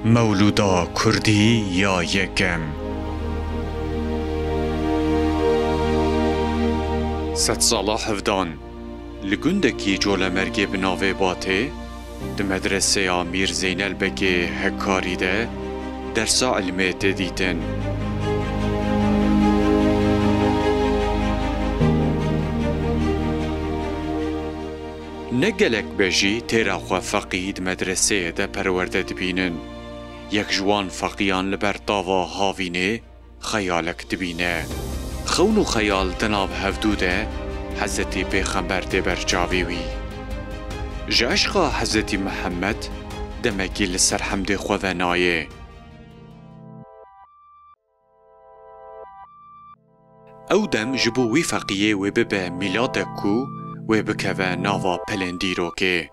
مولودا کردی یا یکم ست سالا هفدان لگندکی جول مرگی بناوه باته ده مدرسه امیر زینل بگی هکاری ده درسا علمه دیدن نگلک بجی تیرا خو فقید مدرسه ده پرورده دبینن یک جوان فقیان لبر طاوا هاوینه خیالک دبینه خون و خیال دناب هفدوده حضرت پیغمبر ده برجاویوی جاشقا حضرت محمد دمکی لسر حمد خوونایه او دم جبوی فقیه و ببه میلادکو و بکوه ناوا پلندیرو که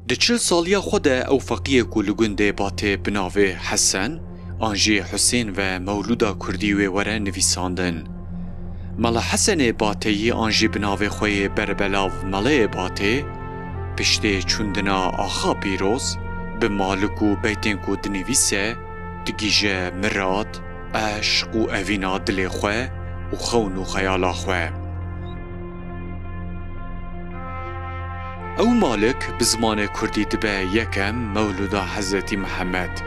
ده 40 سالیا خود او فقیه کو لگنده باته بناوه حسن آنجی حسین و مولودا کردی و وره نویساندن مالا حسن باته آنجی بناوه خوی بربلاو ماله باته پشته چوندنا آخا پیروز به مالکو بیتین کو دنویسه دگیجه مراد عشق و اوینا دل خواه و خون و خیالا خواه او مالک بزمان کردی دبه یکم مولودا حضرت محمد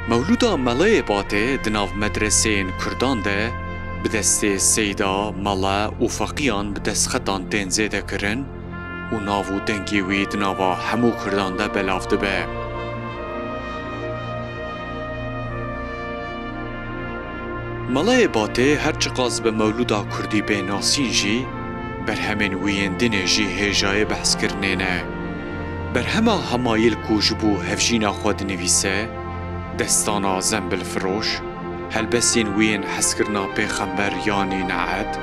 مولودا ملای باته دناو مدرسه کردان ده بدست سیدا ملا و فقیان بدست خطان دنزه ده کرن و ناو دنگیوی دناوا همو کردان ده بلاف دبه ملای باته هرچی قاز به مولودا کردی به ناسین جی بر همین ویندن جی هجای بحث کرنه نه بر همه همایل کوجبو هفجینا خود نویسه دستانا زنبل فروش هلبسین وین حس کرنا پیغمبر یانی نعد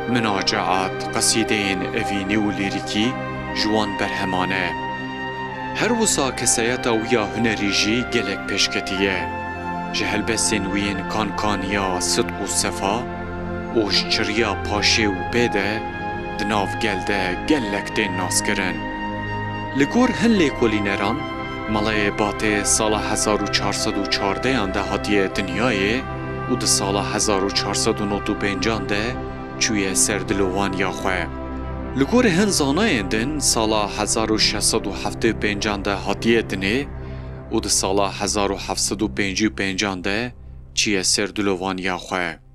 مناجعات قصیدین اوینی و لیریکی جوان بر همانه هر وسا کسایتا ویا هنری جی گلک پیشکتیه جهل بسین وین کانکانیا صدق و صفا اوش چریا پاشه و بیده دناف گلده گلک دین ناس کرن لگور هن لیکولی نران ملای باته سال 1414 انده هاتیه دنیای و ده سال 1495 انده چوی سردلوان یا خواه لگور هن زانای اندن سال 1675 انده هاتیه دنه و ده سال 1755 انده چیه سردلوان یا خواه